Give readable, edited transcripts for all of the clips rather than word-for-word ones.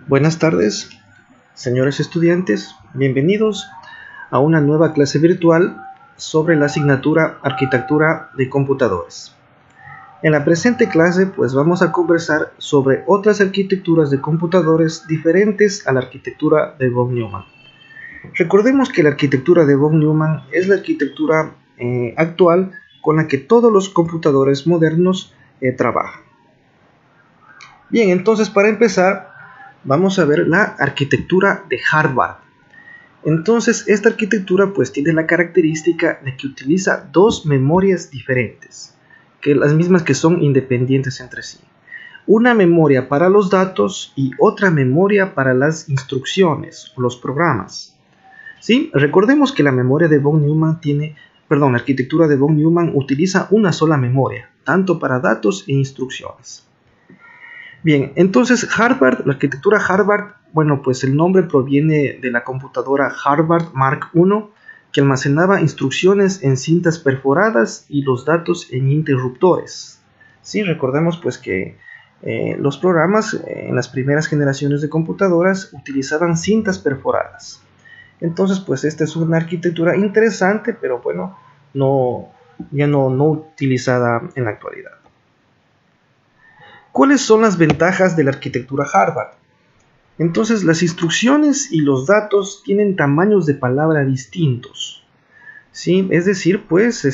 Buenas tardes, señores estudiantes, bienvenidos a una nueva clase virtual sobre la asignatura Arquitectura de Computadores. En la presente clase pues vamos a conversar sobre otras arquitecturas de computadores diferentes a la arquitectura de von Neumann. Recordemos que la arquitectura de von Neumann es la arquitectura actual con la que todos los computadores modernos trabajan. Bien, entonces para empezar vamos a ver la arquitectura de Harvard. Entonces esta arquitectura pues tiene la característica de que utiliza dos memorias diferentes, que las mismas que son independientes entre sí. Una memoria para los datos y otra memoria para las instrucciones o los programas. ¿Sí? Recordemos que la memoria de von Neumann la arquitectura de von Neumann utiliza una sola memoria, tanto para datos e instrucciones. Bien, entonces Harvard, la arquitectura Harvard, bueno, pues el nombre proviene de la computadora Harvard Mark I, que almacenaba instrucciones en cintas perforadas y los datos en interruptores. Sí, recordemos pues que los programas en las primeras generaciones de computadoras utilizaban cintas perforadas. Entonces pues esta es una arquitectura interesante, pero bueno, ya no utilizada en la actualidad. ¿Cuáles son las ventajas de la arquitectura Harvard? Entonces las instrucciones y los datos tienen tamaños de palabra distintos, ¿sí? Es decir, pues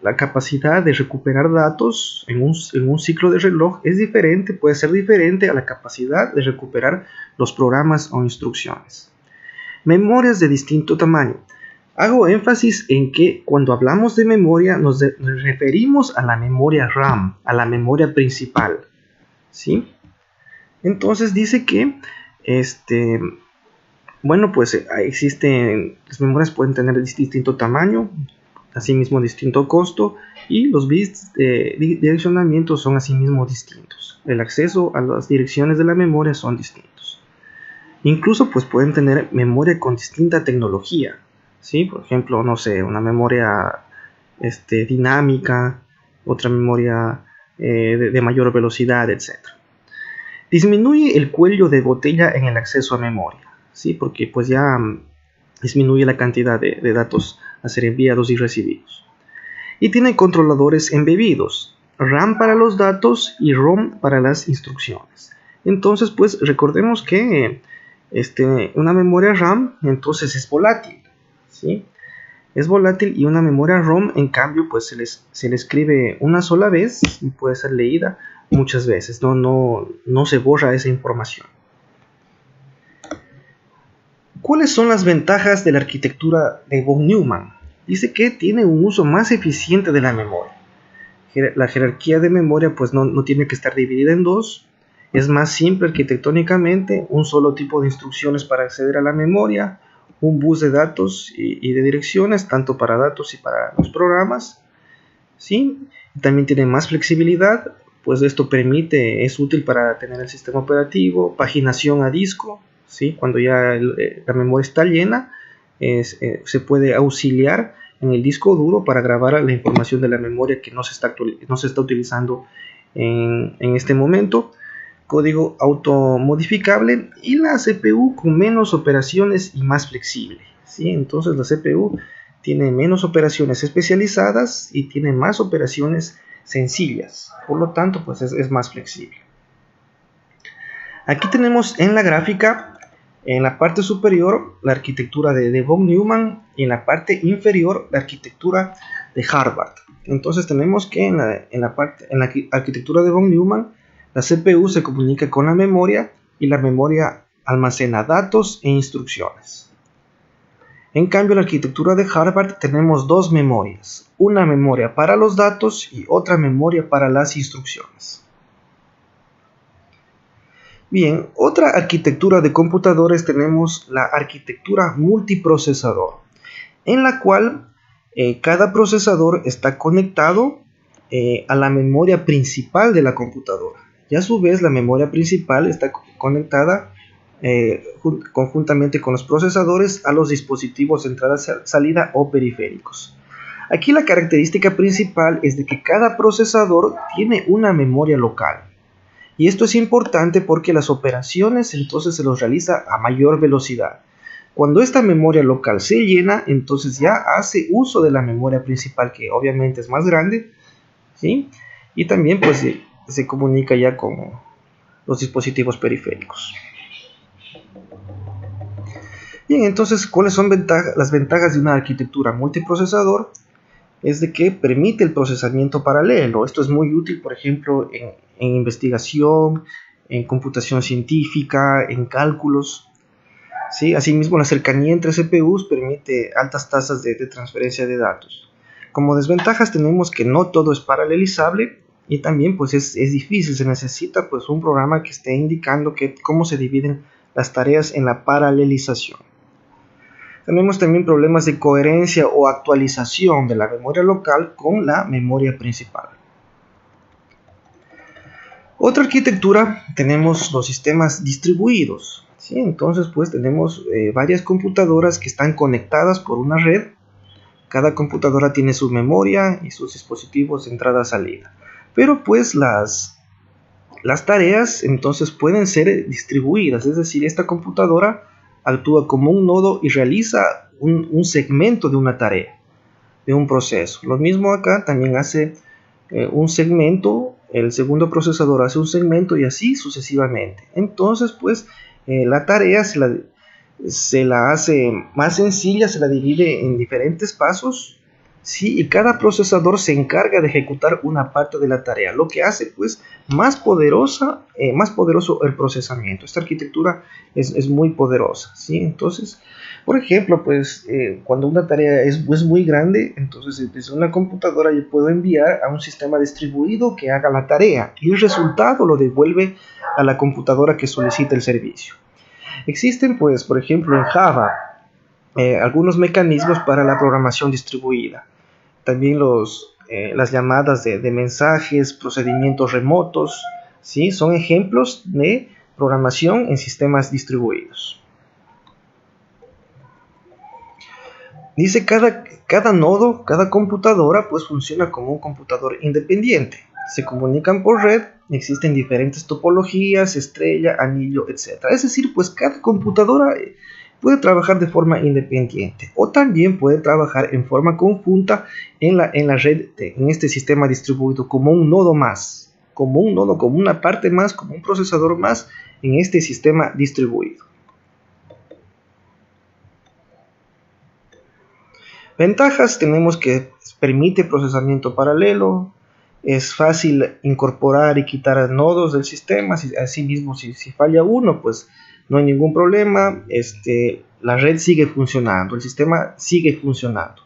la capacidad de recuperar datos en un ciclo de reloj es diferente, puede ser diferente a la capacidad de recuperar los programas o instrucciones. Memorias de distinto tamaño. Hago énfasis en que cuando hablamos de memoria nos referimos a la memoria RAM, a la memoria principal, ¿sí? Entonces dice que las memorias pueden tener distinto tamaño, asimismo distinto costo, y los bits de direccionamiento son asimismo distintos. El acceso a las direcciones de la memoria son distintos. Incluso pues pueden tener memoria con distinta tecnología, ¿sí? Por ejemplo, no sé, una memoria dinámica, otra memoria de mayor velocidad, etc. Disminuye el cuello de botella en el acceso a memoria, ¿sí? Porque pues ya disminuye la cantidad de datos a ser enviados y recibidos. Y tiene controladores embebidos, RAM para los datos y ROM para las instrucciones. Entonces pues recordemos que una memoria RAM entonces es volátil, ¿sí? Es volátil, y una memoria ROM en cambio pues se le escribe una sola vez y puede ser leída muchas veces, no se borra esa información. ¿Cuáles son las ventajas de la arquitectura de von Neumann? Dice que tiene un uso más eficiente de la memoria. La jerarquía de memoria pues no tiene que estar dividida en dos. Es más simple arquitectónicamente, un solo tipo de instrucciones para acceder a la memoria, un bus de datos y de direcciones, tanto para datos y para los programas, ¿sí? También tiene más flexibilidad, pues esto es útil para tener el sistema operativo, paginación a disco, ¿sí? Cuando ya la memoria está llena, se puede auxiliar en el disco duro para grabar la información de la memoria que no se está utilizando en este momento. Código automodificable, y la CPU con menos operaciones y más flexible, ¿sí? Entonces la CPU tiene menos operaciones especializadas y tiene más operaciones sencillas, por lo tanto pues es más flexible. Aquí tenemos en la gráfica, en la parte superior, la arquitectura de von Neumann, y en la parte inferior la arquitectura de Harvard. Entonces tenemos que en la arquitectura de von Neumann, la CPU se comunica con la memoria y la memoria almacena datos e instrucciones. En cambio, en la arquitectura de Harvard tenemos dos memorias, una memoria para los datos y otra memoria para las instrucciones. Bien, otra arquitectura de computadores tenemos la arquitectura multiprocesador, en la cual cada procesador está conectado a la memoria principal de la computadora. Y a su vez la memoria principal está conectada conjuntamente con los procesadores a los dispositivos de entrada-salida o periféricos. Aquí la característica principal es de que cada procesador tiene una memoria local, Y esto es importante porque las operaciones entonces se los realiza a mayor velocidad. Cuando esta memoria local se llena, entonces ya hace uso de la memoria principal, que obviamente es más grande, ¿sí? Y también pues se comunica ya con los dispositivos periféricos. Bien, entonces, ¿cuáles son las ventajas de una arquitectura multiprocesador? Es de que permite el procesamiento paralelo. Esto es muy útil, por ejemplo, en investigación, en computación científica, en cálculos, ¿sí? Asimismo, la cercanía entre CPUs permite altas tasas de transferencia de datos. Como desventajas tenemos que no todo es paralelizable y también pues es difícil, se necesita pues un programa que esté indicando cómo se dividen las tareas en la paralelización. Tenemos también problemas de coherencia o actualización de la memoria local con la memoria principal. Otra arquitectura, tenemos los sistemas distribuidos, ¿sí? Entonces pues tenemos varias computadoras que están conectadas por una red. Cada computadora tiene su memoria y sus dispositivos de entrada-salida. Pero pues las tareas entonces pueden ser distribuidas, es decir, esta computadora actúa como un nodo y realiza un segmento de una tarea, de un proceso. Lo mismo acá, también hace un segmento, el segundo procesador hace un segmento y así sucesivamente. Entonces pues la tarea se la hace más sencilla, se la divide en diferentes pasos, ¿sí? Y cada procesador se encarga de ejecutar una parte de la tarea, lo que hace pues más poderoso el procesamiento. Esta arquitectura es muy poderosa, ¿sí? Entonces, por ejemplo, pues cuando una tarea es muy grande, entonces desde una computadora yo puedo enviar a un sistema distribuido que haga la tarea y el resultado lo devuelve a la computadora que solicita el servicio. Existen pues, por ejemplo, en Java algunos mecanismos para la programación distribuida. También las llamadas de mensajes, procedimientos remotos, ¿sí? Son ejemplos de programación en sistemas distribuidos. Dice cada nodo, cada computadora pues funciona como un computador independiente. Se comunican por red, existen diferentes topologías, estrella, anillo, etc. Es decir, pues cada computadora puede trabajar de forma independiente o también puede trabajar en forma conjunta en la red, en este sistema distribuido, como un nodo más, como una parte más, como un procesador más en este sistema distribuido. Ventajas, tenemos que permite procesamiento paralelo, es fácil incorporar y quitar nodos del sistema, asimismo si falla uno, pues no hay ningún problema, la red sigue funcionando, el sistema sigue funcionando.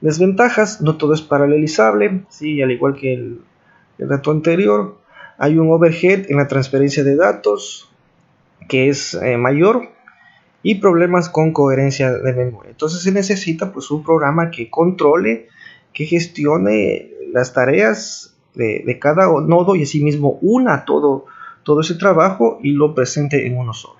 Desventajas, no todo es paralelizable, ¿sí? Al igual que el dato anterior, hay un overhead en la transferencia de datos que es mayor, y problemas con coherencia de memoria. Entonces se necesita pues un programa que controle, que gestione las tareas de cada nodo y asimismo una todo ese trabajo y lo presente en uno solo.